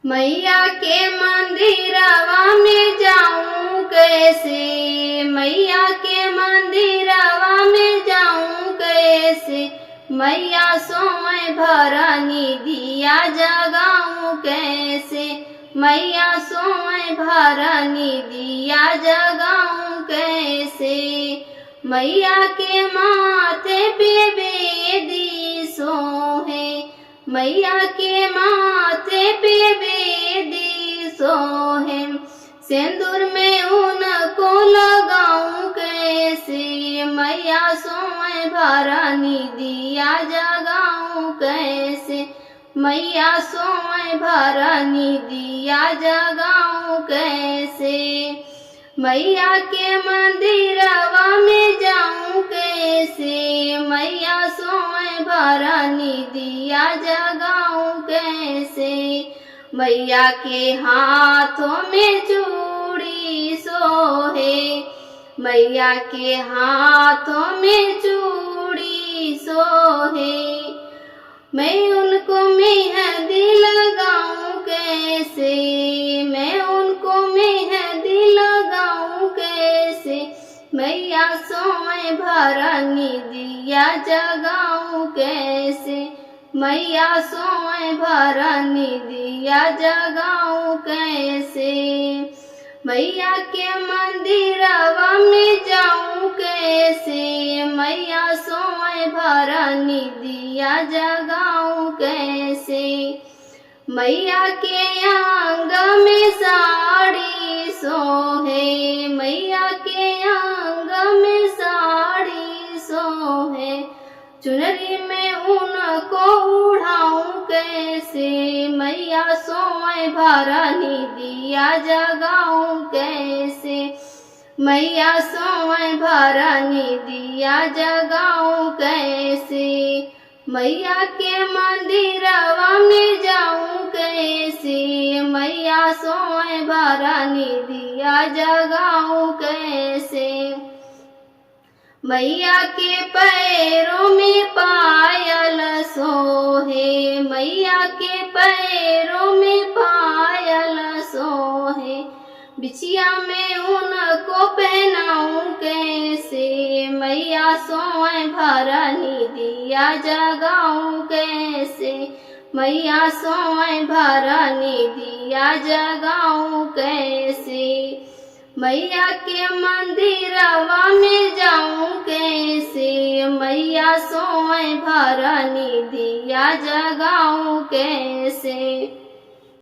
मैया के मंदिरवा में जाऊं कैसे, मैया के मंदिरवा में जाऊं कैसे, मैया सोए भरनी दिया जगाऊं कैसे, मैया सोए भरनी दिया जगाऊं कैसे। मैया के माथे पे बेदी सोहे, मैया के माथे पे बेदी सोहे, सिंदूर में उनको लगाऊं कैसे, मैया सोए भरनी दिया जगाऊं कैसे, मैया सोए भरनी दिया जगाऊं कैसे। मैया के मंदिरवा में जाऊं कैसे, मैया सोए भरनी दिया जगाऊं कैसे। मैया के हाथों में चूड़ी सोहे, मैया के हाथों में चूड़ी सोहे, मैं उनको मेहंदी लगाऊं कैसे, मैं उनको मेहंदी लगाऊं कैसे, मैया सोए भरनी दिया जगाऊं कैसे, मैया सोए भरनी दिया जगाऊं कैसे। मैया के मंदिरवा में जाऊं कैसे, मैया सोए भरनी दिया जगाऊं कैसे। मैया के अंग में साड़ी सोहे, मैया के अंग में साड़ी सोहे, चुनरी में उनको उड़ाऊं कैसे, मैया सोए भरनी दिया जगाऊं कैसे, मैया सोए भरनी दिया जगाऊं कैसे। मैया के मंदिरवा में जाऊं कैसे, मैया सोए भरनी दिया जगाऊं कैसे। मैया के पैरों में पायल सोहे, मैया के पैरों में पायल सोहे, बिछिया में उनको पहनाऊं कैसे, मैया सोए भरनी दिया जगाऊं कैसे, मैया सोए भरनी दिया जगाऊं कैसे। मैया के मंदिरवा में जाऊं कैसे, मैया सोए भरनी दिया जगाऊं कैसे।